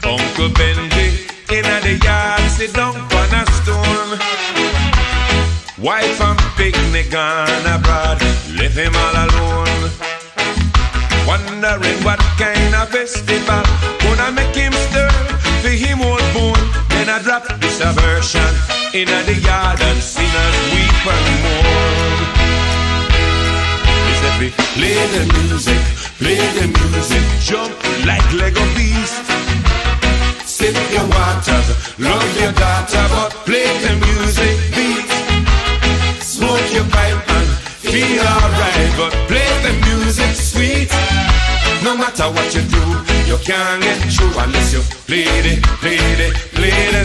Uncle Benji inna the yard, sit down on a stone. Wife and picnic gone abroad, leave him all alone. Wondering what kind of festival gonna make him stir for him old bone. Then I drop this version inna the yard and sinners weep and mourn. He said, play the music, jump like Lego beast. Sip your waters, love your daughter, but play the music beat. Smoke your pipe and feel alright, but play the music sweet. No matter what you do, you can't get through unless you play the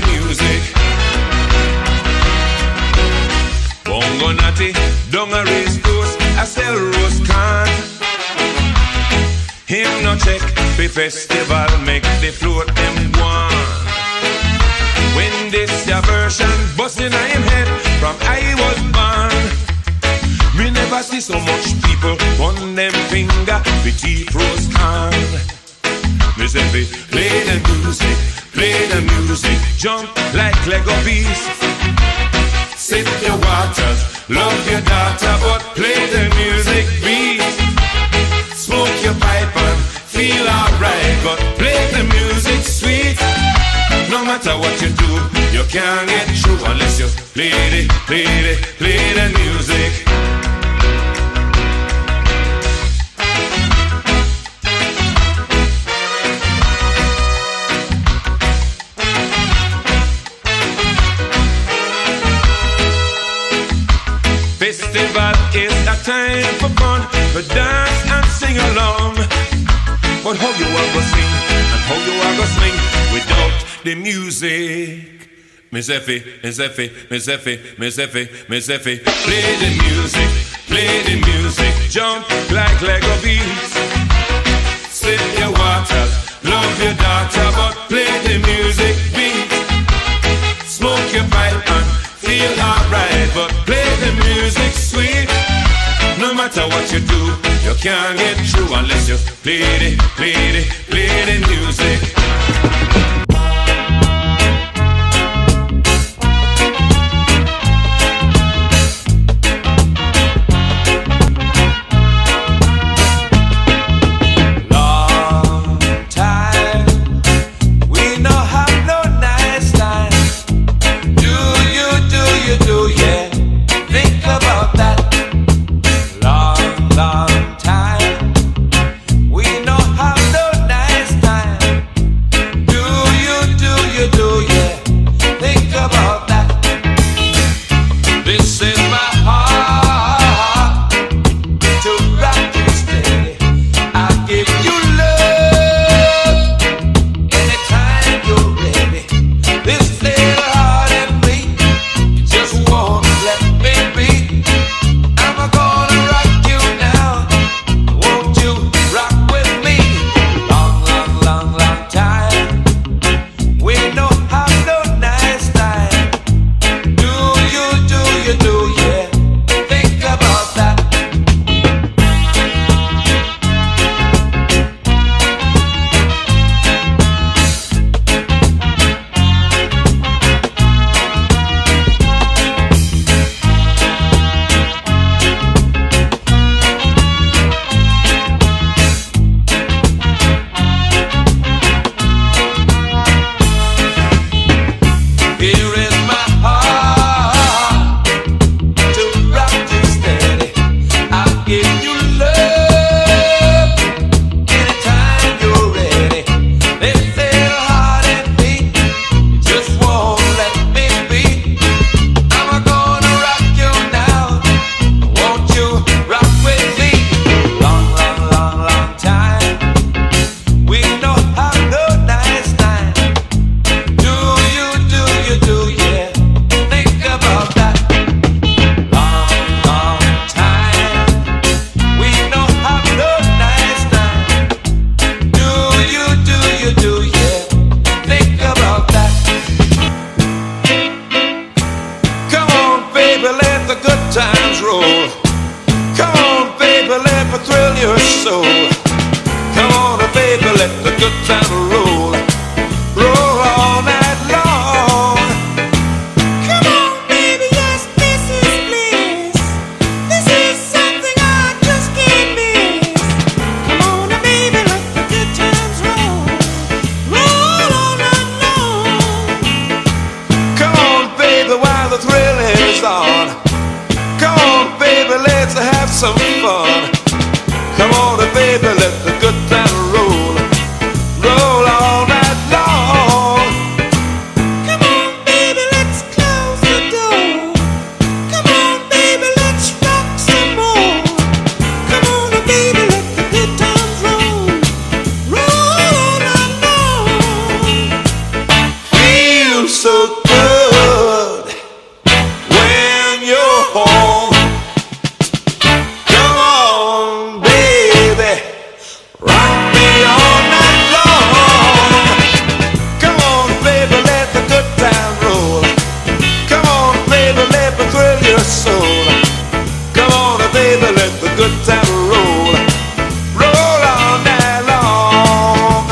music. Bongo natty, don't a race toast, I sell rose can. Him no check, the festival make the float them one. When this your version busting on him head from I was born. Me never see so much people on them finger with teeth rose can. Me say play the music, jump like Lego beast. Sip your waters, love your daughter, but play the music beat. Smoke your pipe and feel alright, but play the music sweet. No matter what you do, you can't get through unless you play the music. Festival is a time for fun, for dance and sing along. But how you are gonna sing and how you are gonna swing without the music? Miss Effie, play the music, jump like Lego beats. Sip your waters, love your daughter, but play the music beat. Smoke your pipe and feel alright, but play the music sweet. No matter what you do, you can't get through unless you play the music. Long time, we know how no nice time. goes on. Come on, baby, let's have some fun. Come on, baby, let the good time roll. Roll all night long. Come on, baby, let's close the door. Come on, baby, let's rock some more. Come on, baby, let the good times roll. Roll all night long. Feels so good when you're home. Come on, baby, rock me all night long. Come on, baby, let the good time roll. Come on, baby, let me thrill your soul. Come on, baby, let the good time roll. Roll all night long.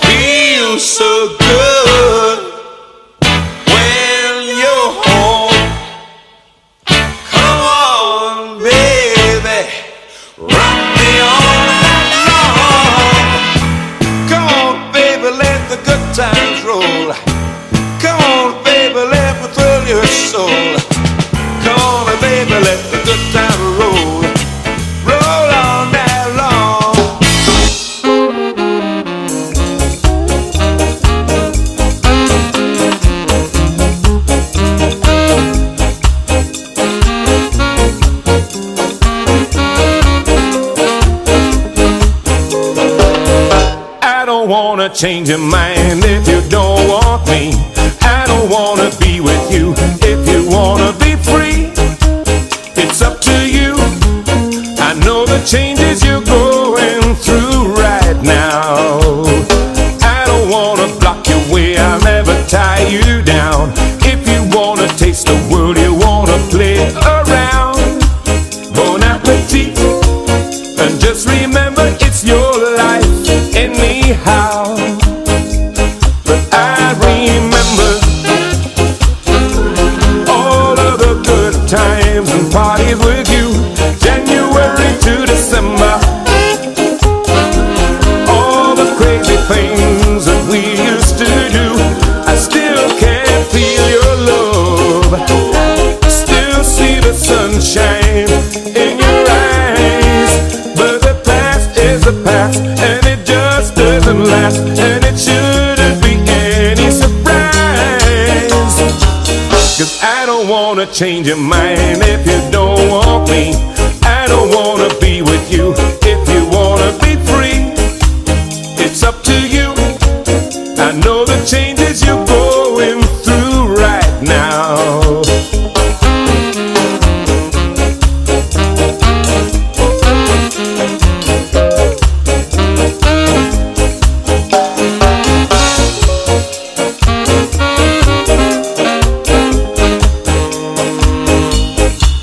Feels so good when you're home. Come on, baby, rock me all night long. Come on, baby, let the good times roll. Come on, baby, let me thrill your soul. Come on, baby, let the good time roll. Roll all night long. I don't wanna change your mind if you don't want me. I don't wanna be with you if you wanna be free. It's up to you. I know the changes you're going through right now. I don't wanna block your way, I'll never tie you down. If you wanna taste the world, you wanna play around. Bon appetit, and just remember it's your life anyhow. But I remember all of the good times and parties with you, January to December. All the crazy things that we used to do, I still can feel your love. Still see the sunshine in your eyes. But the past is the past, and it just doesn't last, and it shouldn't be any surprise. 'Cause I don't wanna change your mind if you don't want me. I don't wanna be with you if you wanna be free. It's up to you. I know the changes you're going through right now.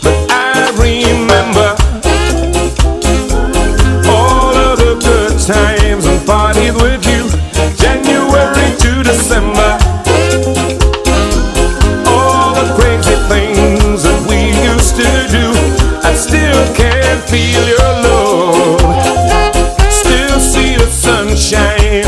But I remember all of the good times and parties with you, January to December. All the crazy things that we used to do, I still can feel your love. Still see the sunshine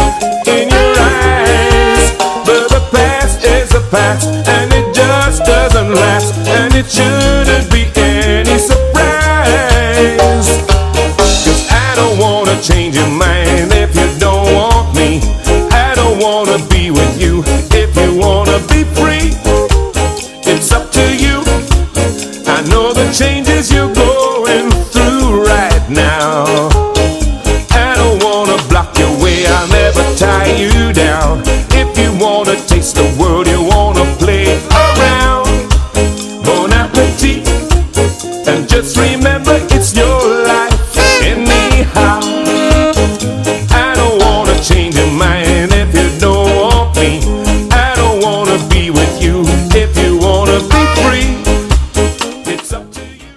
in your eyes. But the past is the past, and it just doesn't last, and it shouldn't be any surprise. 'Cause I don't wanna change your mind if you don't want me. I don't wanna be with you if you wanna be free. It's up to you. I know the changes you're going through right now. I don't wanna block your way, I'll never tie you down. If you wanna taste the world, you wanna play around. Bon appetit, and just remember it's your life anyhow. I don't wanna change your mind if you don't want me. I don't wanna be with you if you wanna be free. It's up to you.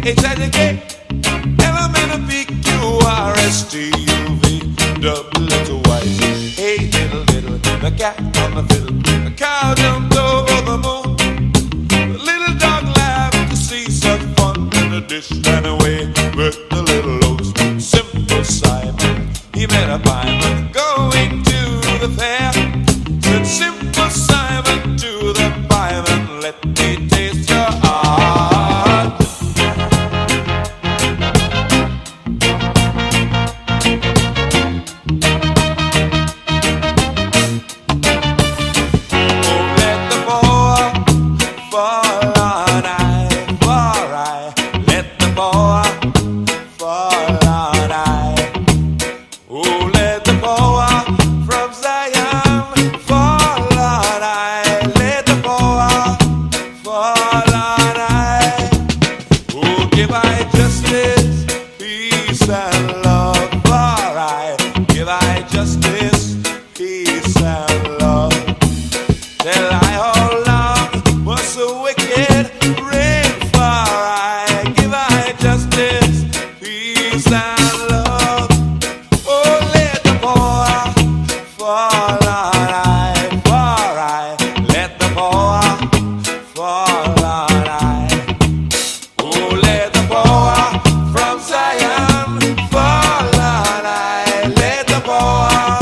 H-I-J-K-L-M-N-O-P-Q-R-S-T-U-V Hey, little, little, the cat on the fiddle. The cow jumped over the moon. The little dog laughed to see such fun. And the dish ran away with the little oats. Simple Simon, he met a pieman going to the fair. Said Simple Simon to the pieman, let me taste your heart. Give I justice, peace and love, for I give I justice, peace and love. Tell I how long was the wicked reign, for I give I justice, peace and love. Oh, let the poor fall on I, for I let the poor fall on I. Oh, let the power from Zion fall on I. Let the power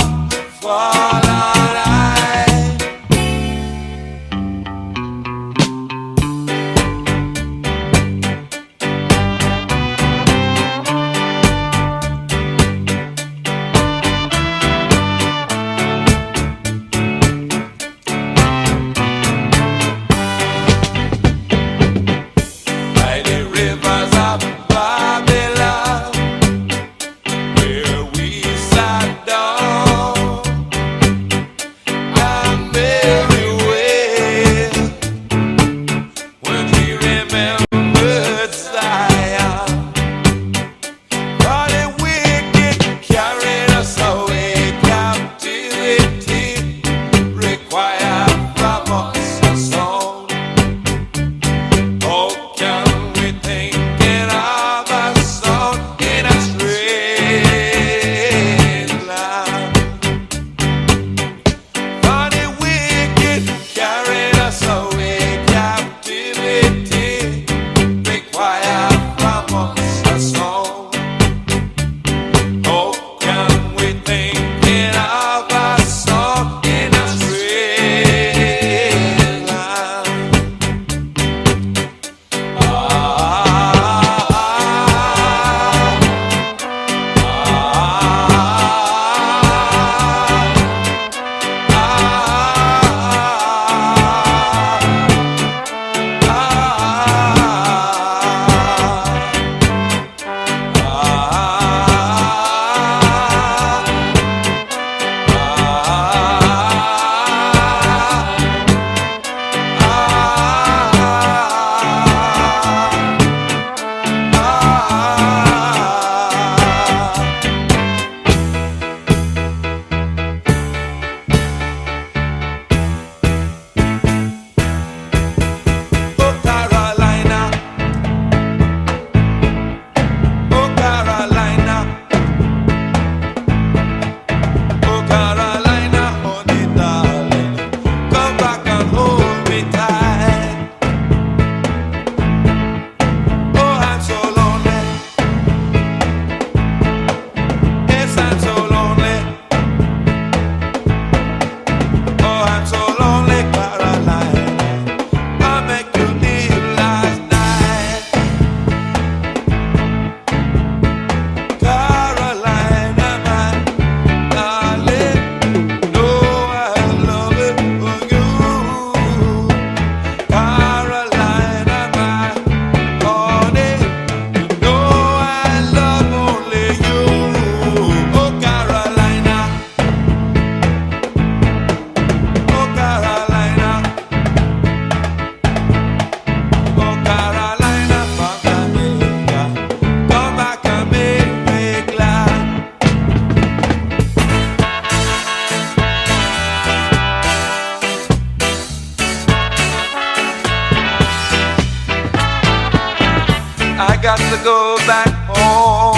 got to go back home.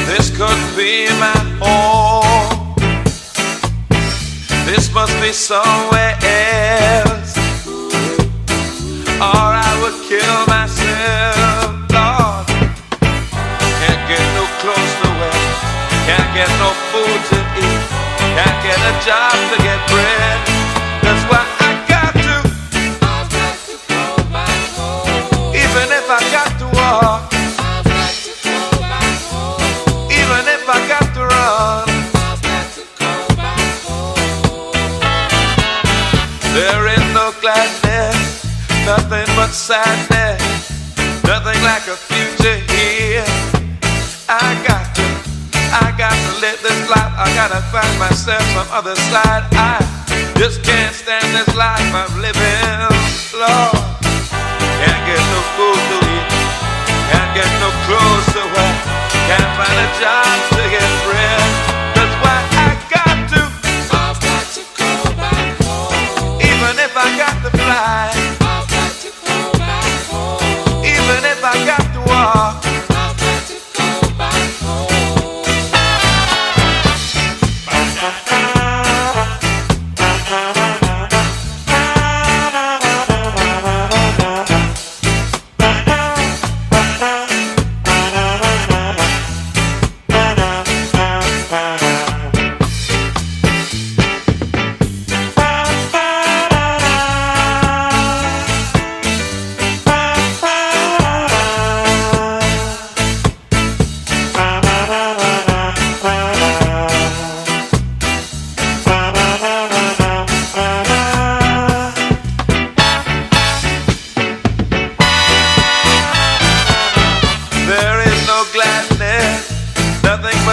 This could be my home. This must be somewhere else, or I would kill myself, Lord. Can't get no clothes to wear, can't get no food to eat, can't get a job to get bread. That's why I've got to go back home. Even if I got to walk, I've got to go back home. Even if I got to run, I've got to go back home. There is no gladness, nothing but sadness, nothing like a future here. I got to live this life. I gotta find myself some other side. I just can't stand this life I'm living, Lord. Can't get no food to eat, can't get no clothes to wear, can't find a job to get bread. That's why I've got to go back home. Even if I got to fly, I've got to go back home. Even if I got to walk, I've got to go back home.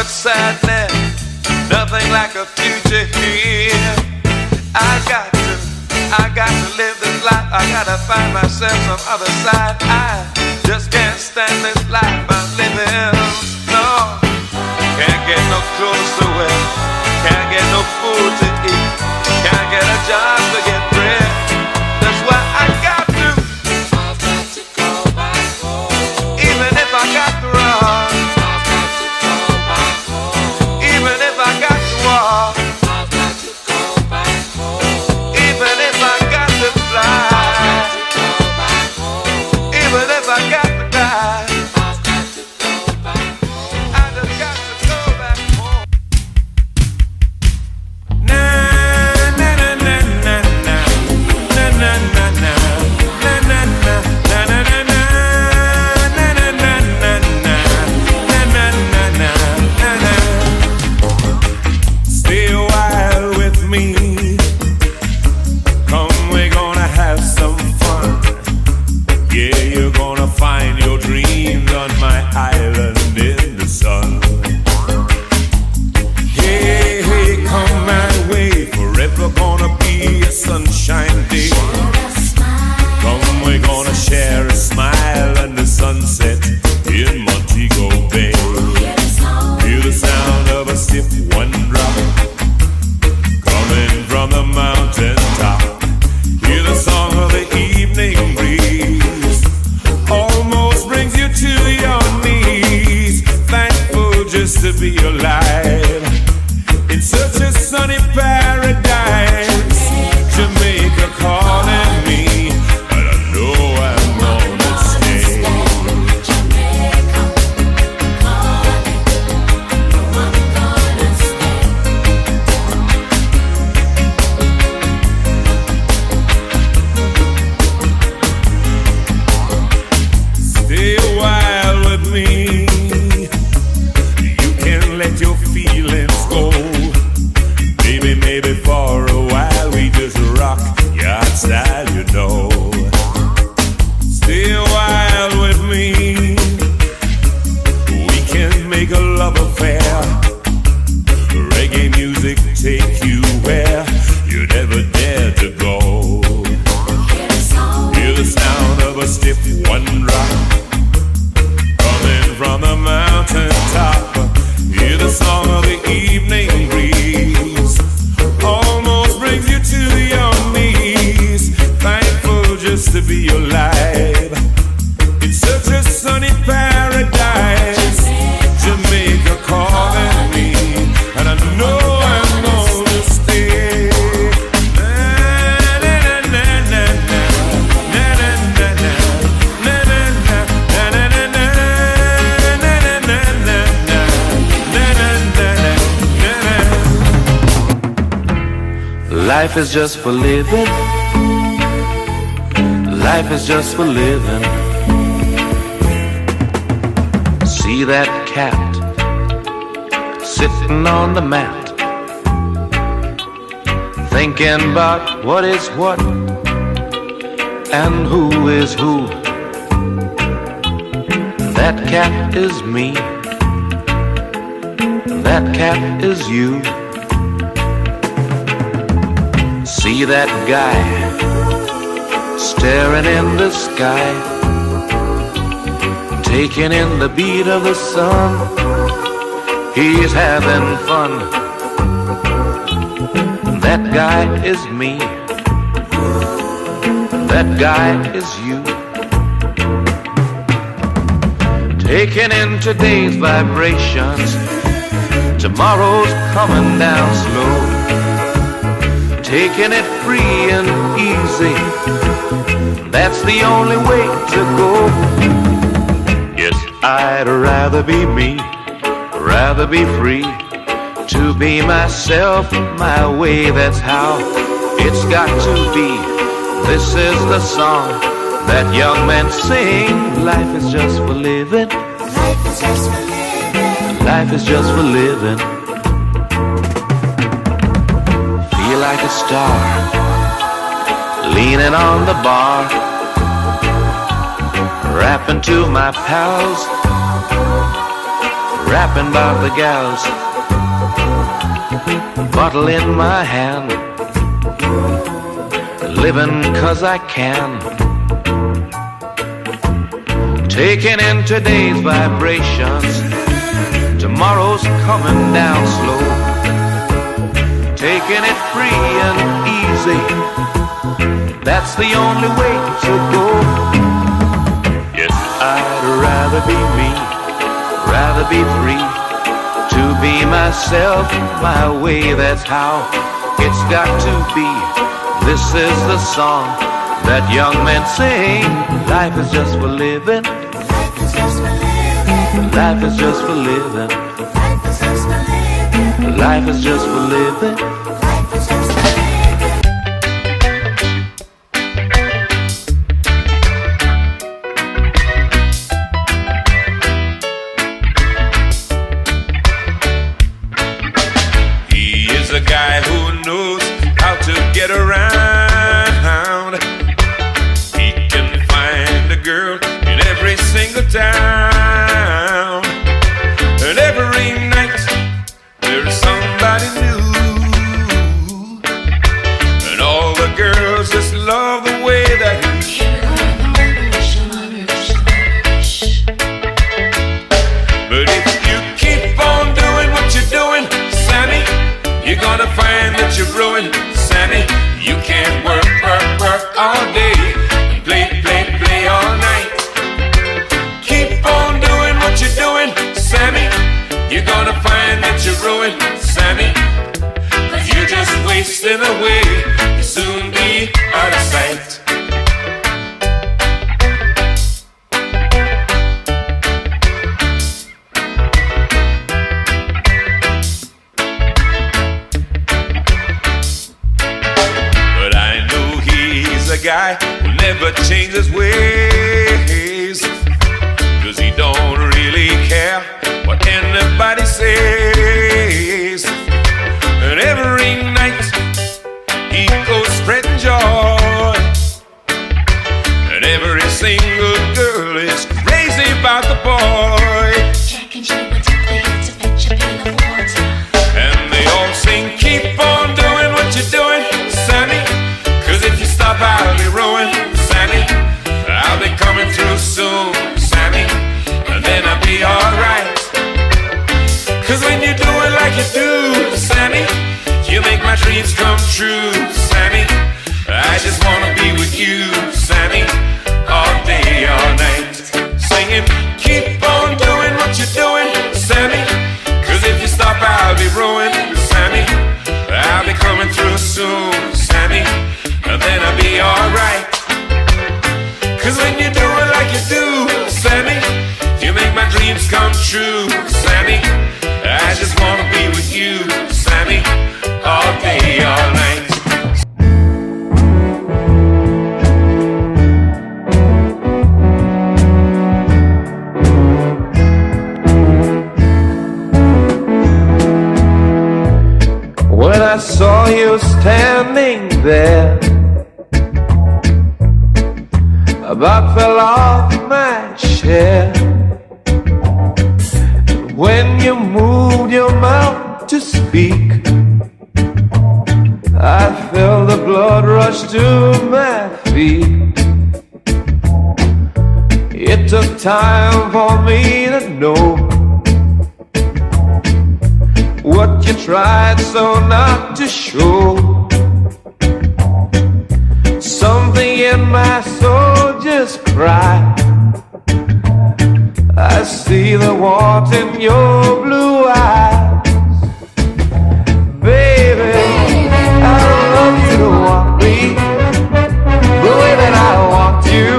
Sadness, nothing like a future here. I got to live this life. I gotta find myself some other side. I just can't stand this life I'm living. No, can't get no clothes to wear, can't get no food to eat, can't get a job to get bread. That's why I've got to go back home. Even if I got to run, I got to walk, I've got to go back home. Even if I got to fly, I've got to go back home. Even if I got to die, I've got to go back home. I just got to go back home. Na na na na na na na na na na na na na na na. Stay a while with me. Come, we're gonna have some fun. Yeah, you're gonna find your dreams on my island in the sun. Hey, hey, come my way. Forever gonna be a sunshine day. Come, we're gonna share a smile and the sunset in Montego Bay. Feel the sound of a stiff one drop coming from the mountain top. Hear the song of the evening breeze, almost brings you to your knees. Thankful just to be alive in such a sunny paradise. Jamaica calling me, but I know I'm gonna stay. Stay a while with me. You can let your feelings go. Maybe for a while we just rock yard style, you know. Stay a while with me. We can make a love affair. Reggae music take you where you never dared to go. Hear the sound of a stiff one rock coming from the mountain top. Hear the song of the evening breeze, almost brings you to your knees. Thankful just to be alive Life is just for living. Life is just for living. See that cat sitting on the mat, thinking about what is what and who is who. That cat is me. That cat is you. See that guy staring in the sky, taking in the beat of the sun. He's having fun. That guy is me. That guy is you. Taking in today's vibrations, tomorrow's coming down slow. Taking it free and easy, that's the only way to go. Yes, I'd rather be me, rather be free, to be myself, my way, that's how it's got to be. This is the song that young men sing. Life is just for living. Life is just for living. Life is just for living. Feel like a star, leaning on the bar, rapping to my pals, rapping about the gals, bottle in my hand, living 'cause I can. Taking in today's vibrations, tomorrow's coming down slow. Taking it free and easy, that's the only way to go. Yes, I'd rather be me, rather be free, to be myself, my way, that's how it's got to be. This is the song that young men sing. Life is just for living. Life is just for living. Life is just for living. Life is just for living. Life is just for living. Life is just for living. He is a guy who knows how to get around. He can find a girl in every single town, and every night there's somebody new, and all the girls just love the way that he. But if you keep on doing what you're doing, Sammy, you're gonna find that you're ruined, Sammy. You can't work all day and play all night. Keep on doing what you're doing, Sammy. You're gonna find that you're ruined, Sammy. 'Cause you're just wasting away. You'll soon be out of sight. Guy who never changes ways, 'cause he don't really care what anybody says. And every night he goes spreading joy, and every single girl is crazy about the boy. Checking you until they have to fetch a pail of water. And they all sing, keep on doing what you're doing, Sammy. 'Cause if you stop, I'll be ruined, Sammy. I'll be coming through soon, Sammy, and then I'll be alright. 'Cause when you do it like you do, Sammy, you make my dreams come true, Sammy. I just wanna be with you, Sammy, all day, all night. Singing, keep on doing what you're doing, Sammy. 'Cause if you stop, I'll be ruined, Sammy. I'll be coming through soon, Sammy, and then I'll be alright. 'Cause when you do it like you do, Sammy, you make my dreams come true, Sammy. I just wanna be with you, Sammy, all day, all night. fell off my chair. When you moved your mouth to speak, I felt the blood rush to my feet. It took time for me to know what you tried so not to show. Something in my soul just cried. I see the warmth in your blue eyes. Baby, I love you to want me the way that I want you,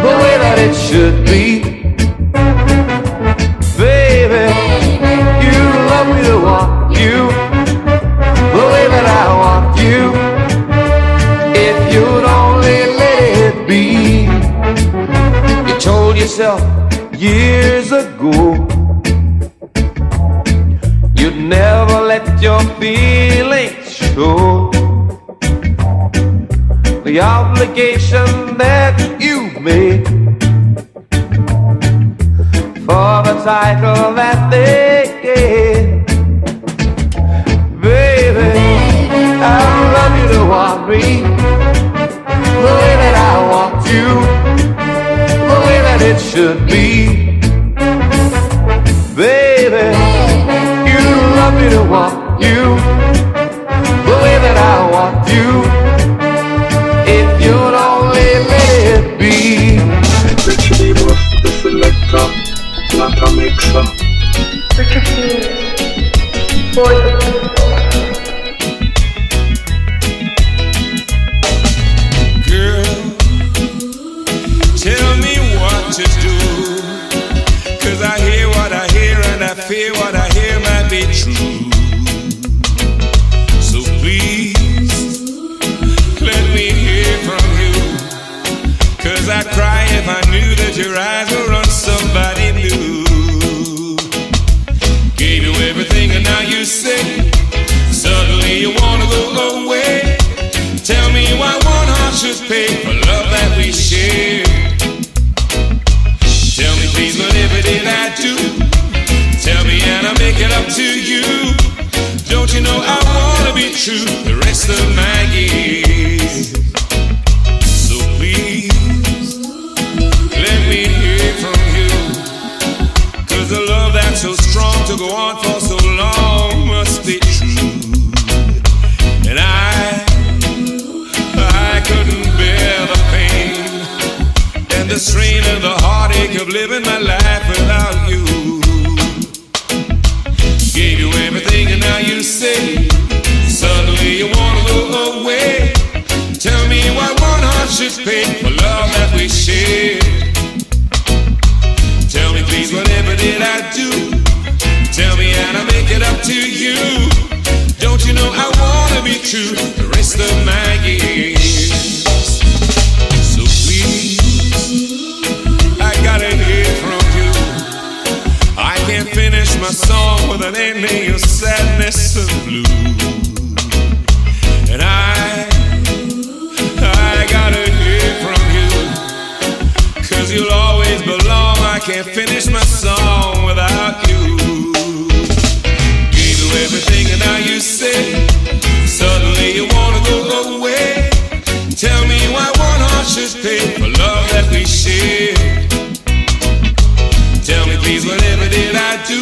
the way that it should be. Baby, you love me to want you the way that I want you. If you'd only let it be. You told yourself years ago you'd never let your feelings show. The obligation that you made for the title that they gave. Baby, I love you to want me the way that I want you, the way that it should be. Baby, you love me to want you the way that I want you. If you'd only let it be. Richiedemus, the selector, not a mixer. Richiedemus, for the people. Girl, tell me what to do, 'cause I hear what I hear and I fear what I hear might be true. So please, let me hear from you, 'cause I'd cry if I knew that your eyes were on somebody new. Gave you everything and now you say suddenly you wanna go away. Tell me why one heart should pay for love that we share. Tell me please, whatever did I do? Tell me and I'll make it up to you. Don't you know I wanna be true the rest of my years? So please, let me hear from you, 'cause the love that's so strong to go on for so long must be true. And I couldn't bear the pain and the strain and the heartache of living my life without you. Gave you everything and now you say suddenly you wanna go away. Tell me why one heart should pay for love that we share. Tell me please, whatever did I do? Tell me and I'll make it up to you. Don't you know I wanna be true the rest of my years? So please, I gotta hear from you. I can't finish my song with an ending of sadness and blue. And I gotta hear from you, 'cause you'll always belong. I can't finish my song without you. Gave you everything and now you say suddenly you wanna go away. Tell me why one heart should pay for love that we share. Tell me please, whatever did I do?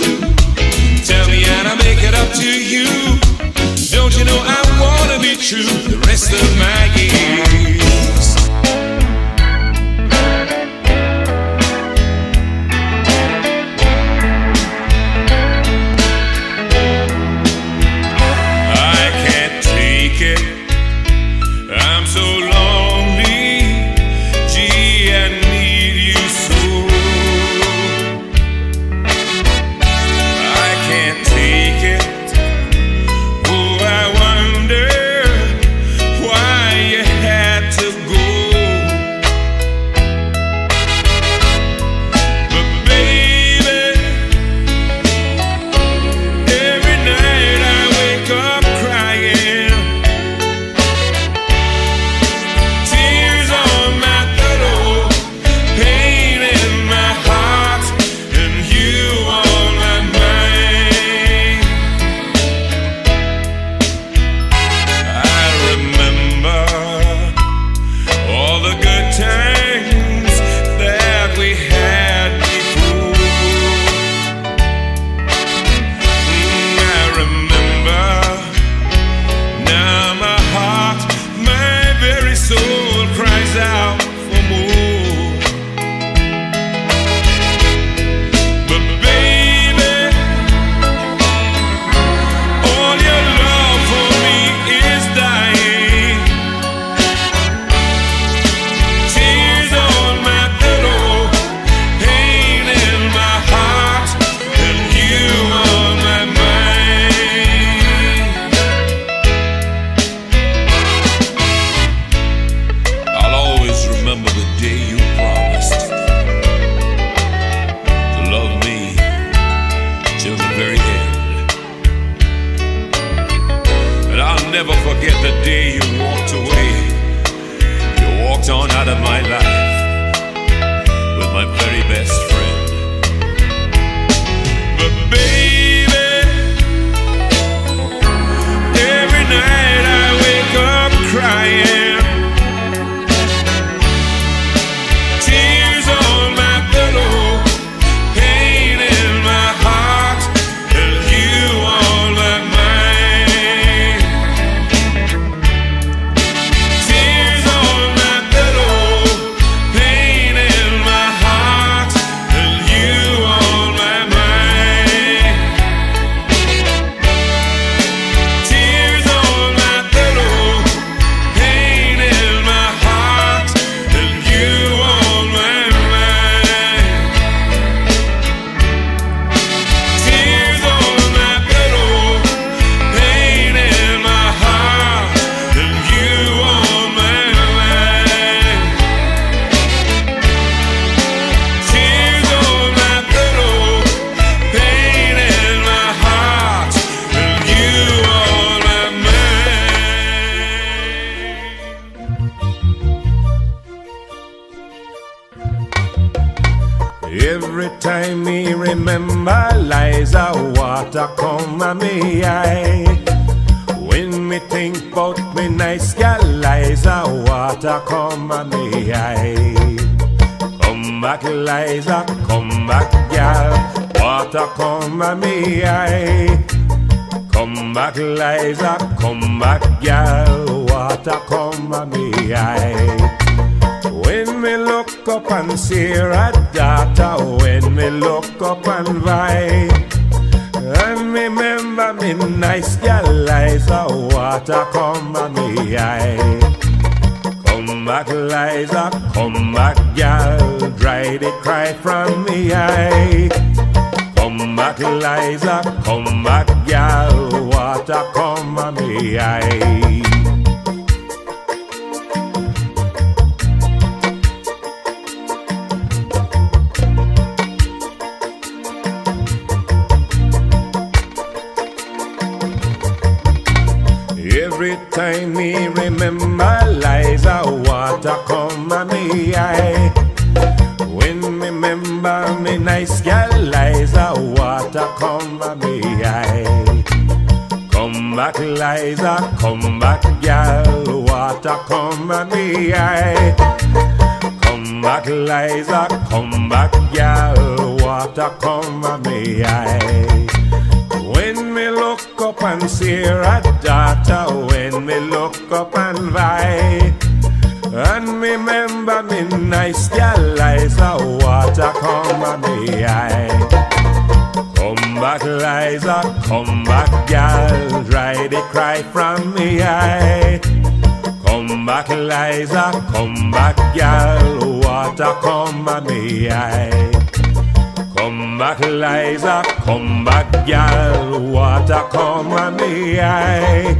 Tell me and I'll make it up to you. Don't you know I wanna be true the rest of my years? I can't take it, I'm so lonely. Gee, I need you so. I can't take it. Oh, I wonder why Eliza, water come a me eye. When me think about me nice gal Liza, water come a me eye. Come back Liza, come back gal, water come a me eye. Come back Liza, come back gal, water come a me eye. When me look up and see her daughter, when me look up and vie, and remember me nice gal Liza, water come a me eye. Come back Liza, come back gal, dry the cry from me eye. Come back Liza, come back gal, water come a me eye. Every time me remember Liza, water come a me eye. When me remember me nice gal Liza, water come a me eye. Come back Liza, come back gal, water come a me eye. Come back Liza, come back gal, water come a me eye. When me look up and see her daughter, when me look up and vie, and remember me nice gal Liza, water come a me eye. Come back Liza, come back gal, dry the cry from me eye. Come back Liza, come back gal, water come a me eye. Come back Liza, come back gal, water come a me eye.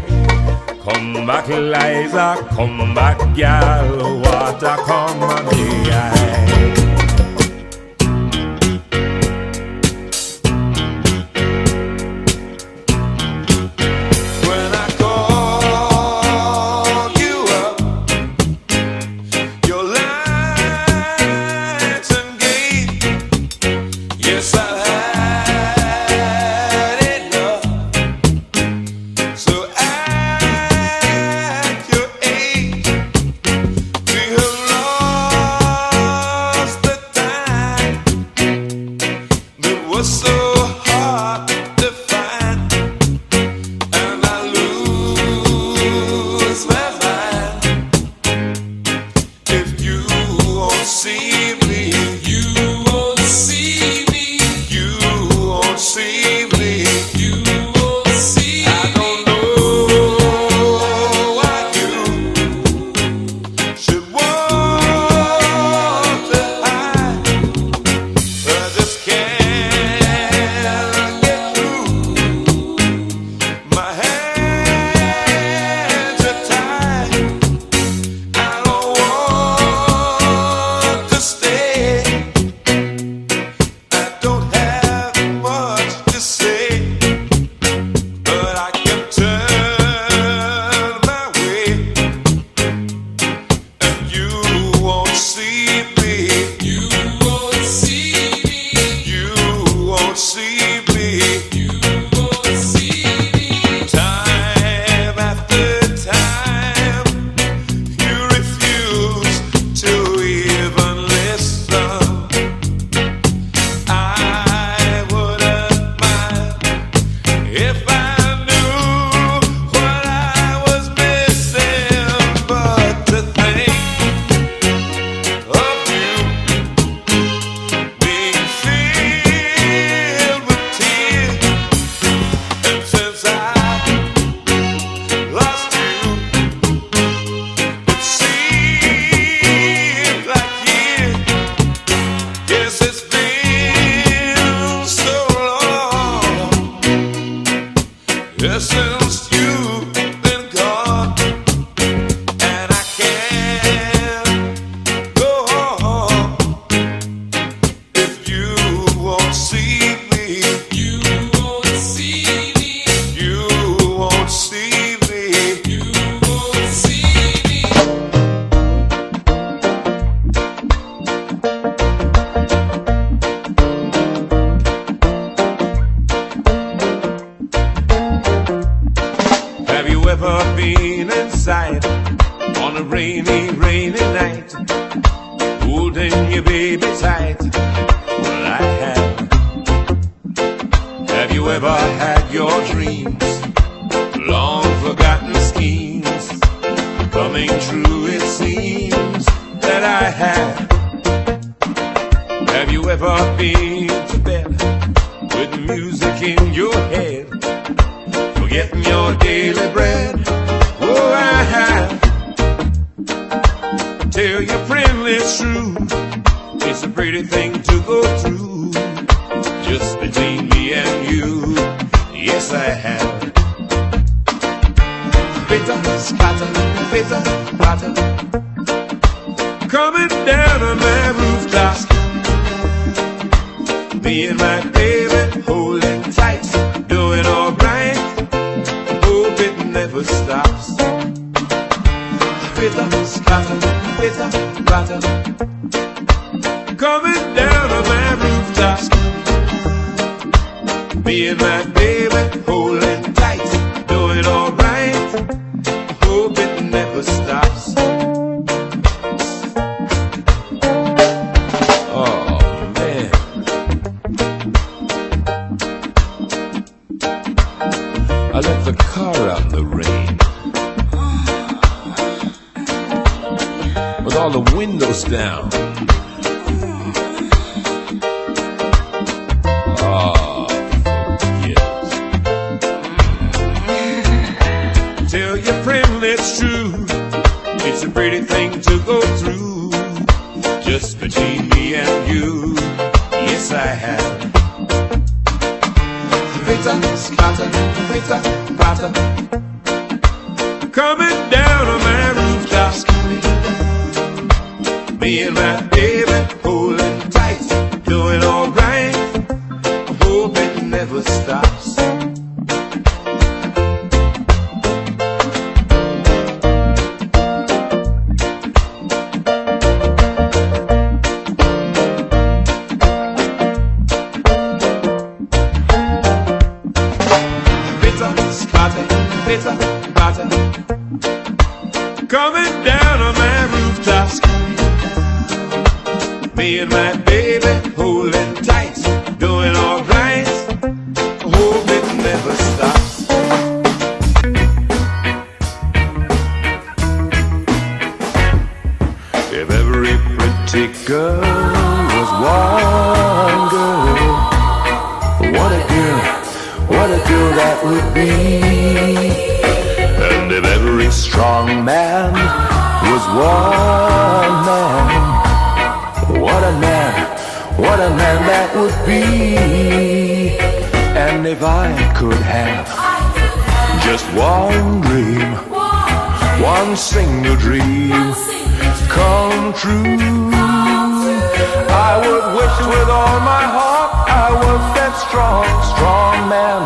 Come back Liza, come back gal, water come a me eye. on a rainy, rainy night, holding your baby tight. Well, I have. Have you ever had your dreams, long forgotten schemes, coming true? It seems that I have. Have you ever been to bed with music in your head, forgetting your daily bread? Oh, I have. Tell your friend it's true, it's a pretty thing to go through, just between me and you. Yes, I have. Bitter, scatter, bitter, scatter, coming down on my rooftop, me and my baby holding tight, doing alright. Hope it never stops. Bitter, scatter, bitter, scatter, coming down on my rooftop, me and my baby holding tight, doing alright. Hope it never stops. Oh man, I left the car out in the rain, with all the windows down. Oh, yes. Tell your friend it's true, it's a pretty thing to go through, just between me and you. Yes, I have. Bitter, scatter, bitter, scatter, coming down on my rooftop, me and my baby holding tight, doing alright. Hope it never stops. Bitter, scatter, bitter, scatter, coming down on my rooftop, me and my baby holding tight, doing alright. Hope it never stops. If every pretty girl was one girl, what a girl that would be. And if every strong man was one man, what a man that would be. And if I could have just one dream, one single dream come true, I would wish with all my heart I was that strong, strong man,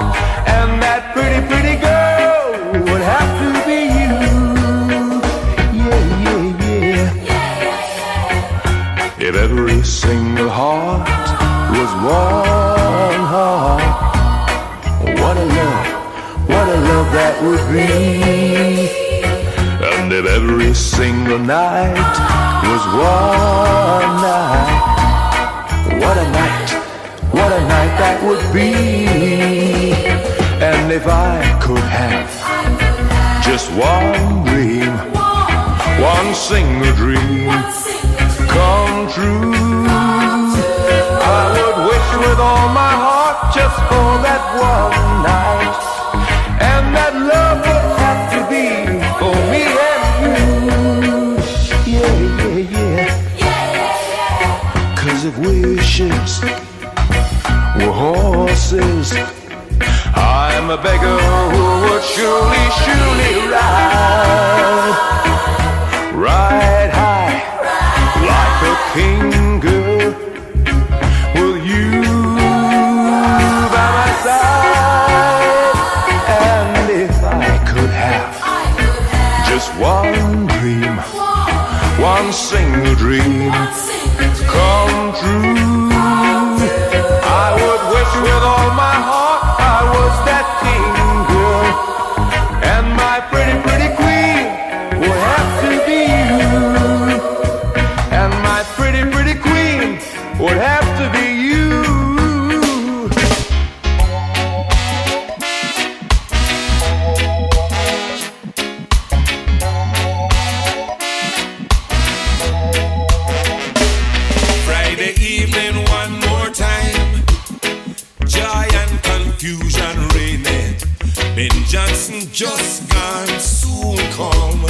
and that pretty, pretty girl would have to be you. If every single heart was one heart, what a love that would be. And if every single night was one night, what a night that would be. And if I could have just one dream, one single dream come true, I would wish with all my heart just for that one night. And that love would have to be for me and you. 'Cause if wishes were horses, I'm a beggar who would surely, surely ride high like a king, girl. Will you by my side? And if I could have just one dream, one single dream come true, I would wish with all my heart I was that king, girl. And my pretty, pretty queen would have to be confusion reigning. Ben Johnson just gone, soon come.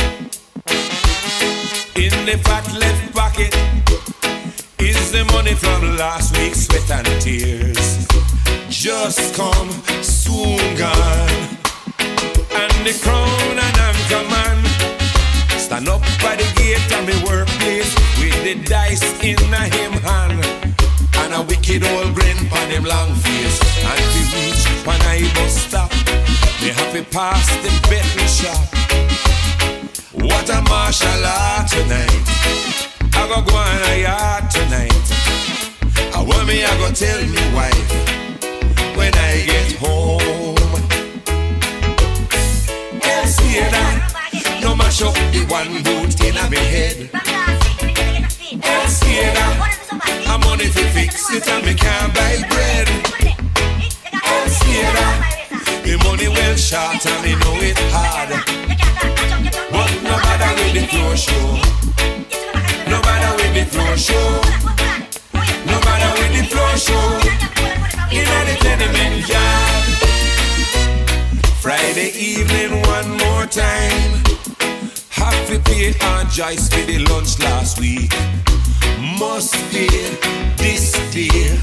In the fat left pocket is the money from last week's sweat and tears. Just come, soon gone. And the crown and anchor man stand up by the gate of my workplace with the dice in him hand and a wicked old grin on him long face. And we reach when I bus stop, me have to pass the betting shop. What a martial art tonight. I go on a yard tonight. I want me, I go tell me wife when I get home. Else hear that, no mash up the one boot in my head. Else hear that, I'm money to fix it and me can't buy bread. Else hear that, the money well short and me know it hard. But no matter with the floor show, no matter with the floor show, no matter with the floor show, in the tenement yard. Friday evening one more time, have to pay Aunt Joyce for the lunch last week. Must pay this day.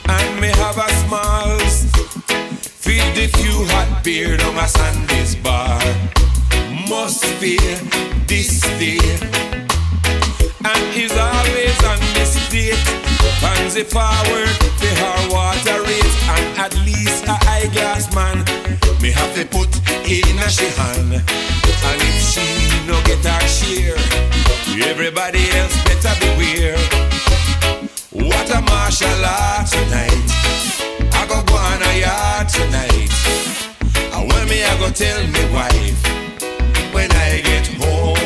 And me have a smalls, feed the few hot beer on my Sunday's bar. Must pay this day. And is always on this date. Fancy forward for her water rate. And at least a eyeglass man me have to put in a she hand. And if she no get her share, everybody else better beware. What a martial art tonight. I go on a yard tonight. And when me I go tell me wife when I get home.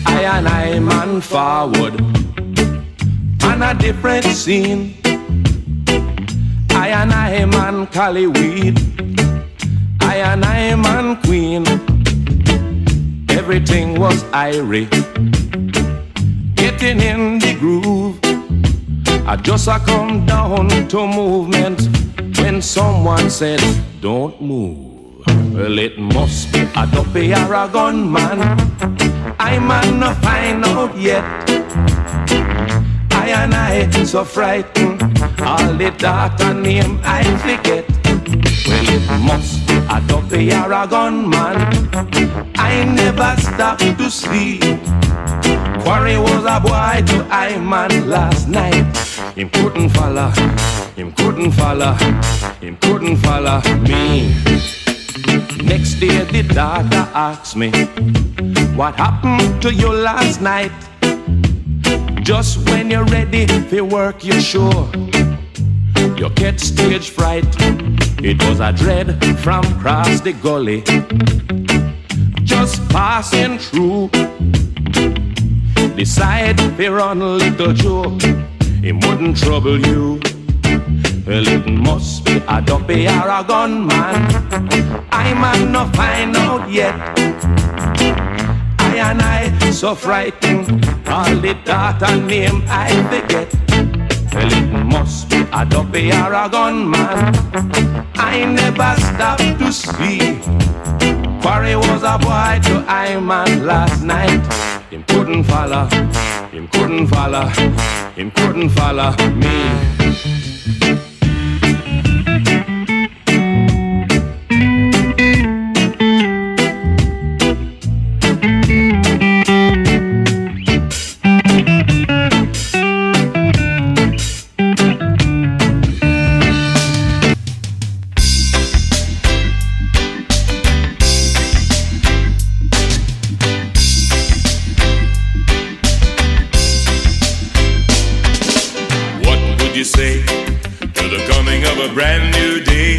I and I man forward on a different scene. I and I man Cali weed. I and I man queen. Everything was irie, getting in the groove. I just come down to movement when someone said, don't move. Well, it must be a dopey or a gunman. I man no find out yet. I and I so frightened, all the data name I forget. Well, it must be a dopey or a gunman. I never stopped to see. Quarry was a boy to I man last night. Him couldn't follow, him couldn't follow, him couldn't follow me. Next day the doctor asked me, what happened to you last night? Just when you're ready for work, you're sure you get stage fright. It was a dread from across the gully, just passing through. Decide to run a little joke, it wouldn't trouble you. Well, it must be a dopey or a gunman. I man no find out yet. I and I so frightened, all the data name I forget. Well, it must be a dopey or a gunman. I never stopped to see. Quarry was a boy to I man last night. Him couldn't follow, him couldn't follow, him couldn't follow me. You say to the coming of a brand new day,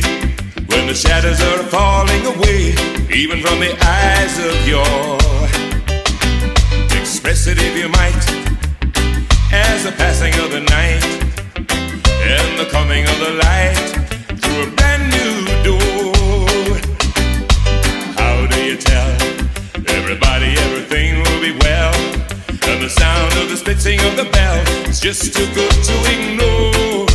when the shadows are falling away, even from the eyes of yore. Express it if you might, as the passing of the night and the coming of the light, through a brand new just too good to ignore.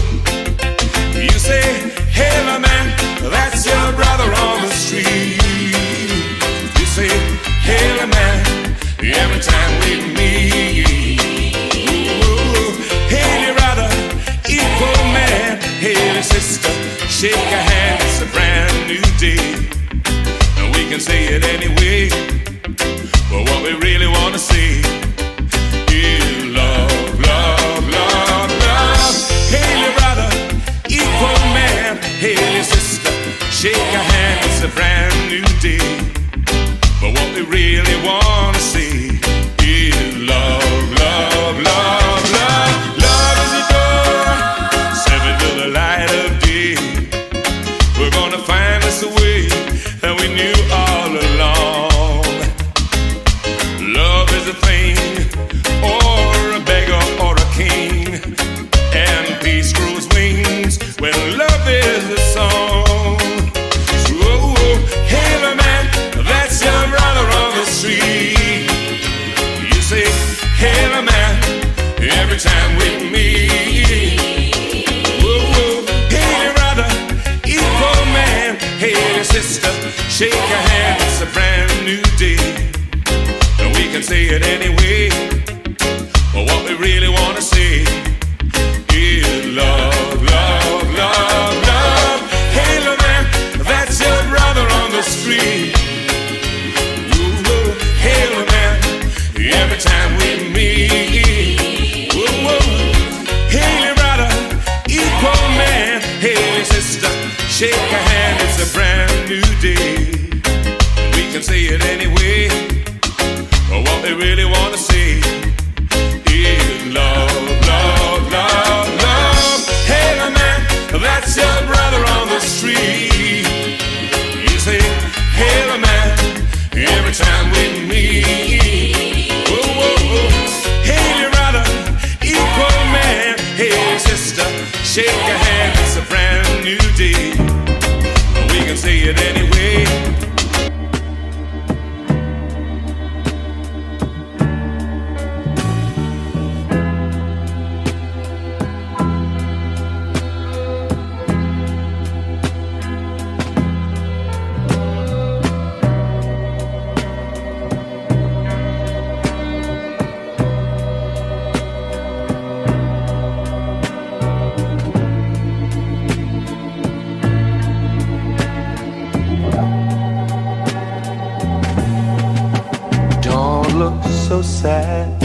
You say, hey my man, that's your brother on the street. You say, hey my man, every time we meet. Ooh, hey brother, equal man, hey sister, shake a hand, it's a brand new day. And we can say it anyway, but what we really want to say is love, love, love, love. Hey brother, equal man, hey sister, shake a hand, it's a brand new day. But what we really want to say is love, love, love, love. Love is the door, step into the light of day. We're gonna find us a way that we knew all along. Love is a thing, or a beggar, or a king. And peace grows wings when love is the song. So, hey my man, that's your brother on the street. You say, hey my man, every time we meet. Whoa, hey brother, equal man, hey sister, shake a hand, it's a brand new day. And we can say it anyway, but what we really want to say is love, love, love, love. Hey my man, that's your brother on the street. Ooh, hey my man, every time we meet. Ooh, hey brother, equal man, hey sister, shake a hand, it's a brand new day. We can say it anyway, but what we really want to say is love, love, love, love. Hey my man, that's your brother on the street. You say, hey my man, every time we meet. Whoa, whoa, whoa. Hey brother, equal man, hey sister, shake a hand, it's a brand new day. We can say it anyway. So sad.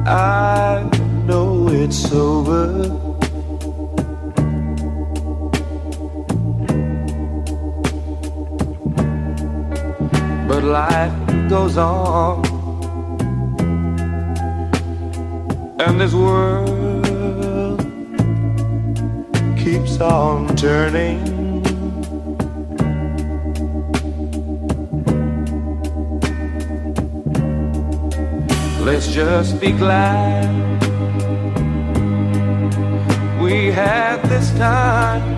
I know it's over, but life goes on, and this world keeps on turning. Let's just be glad we had this time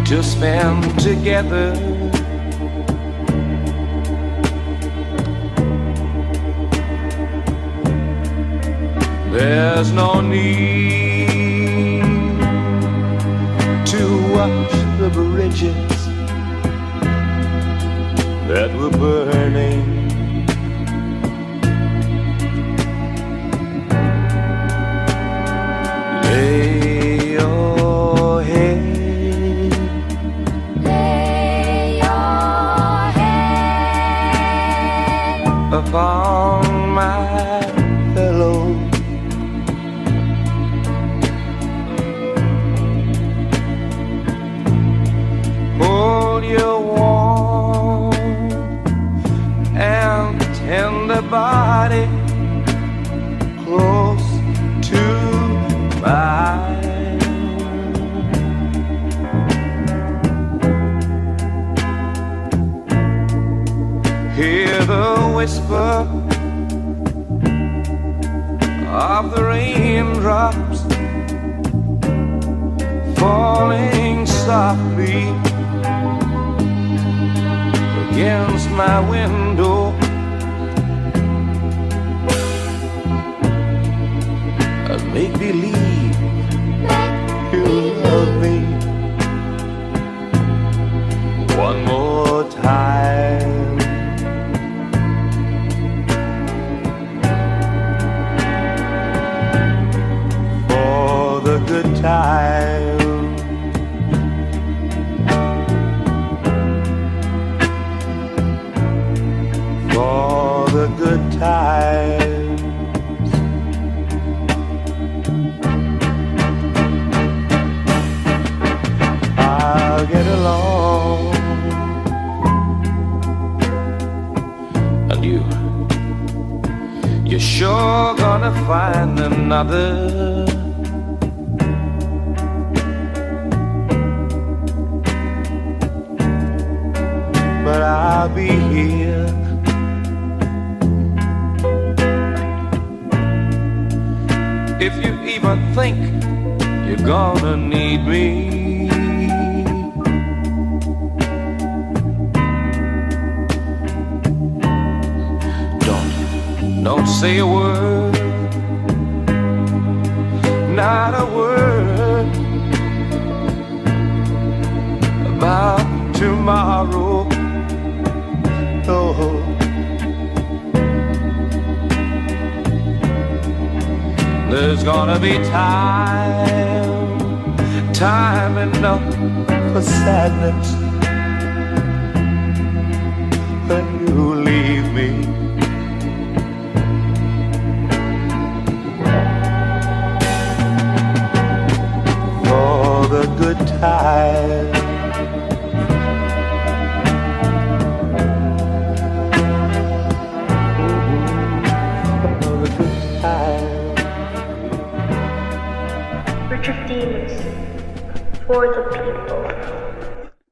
to spend together. There's no need to watch the bridges that were burning. Lay your head upon my pillow. Hold your warm and tender body close to mine. Hear the whisper of the raindrops falling softly against my window. Make believe you love me one more time. For the good time. For the good time. Get along, and you're sure gonna find another. But I'll be here if you even think you're gonna need me. Don't say a word, not a word about tomorrow. Oh, there's gonna be time enough for sadness when you leave me. The good time. The good time. Richiedemus for the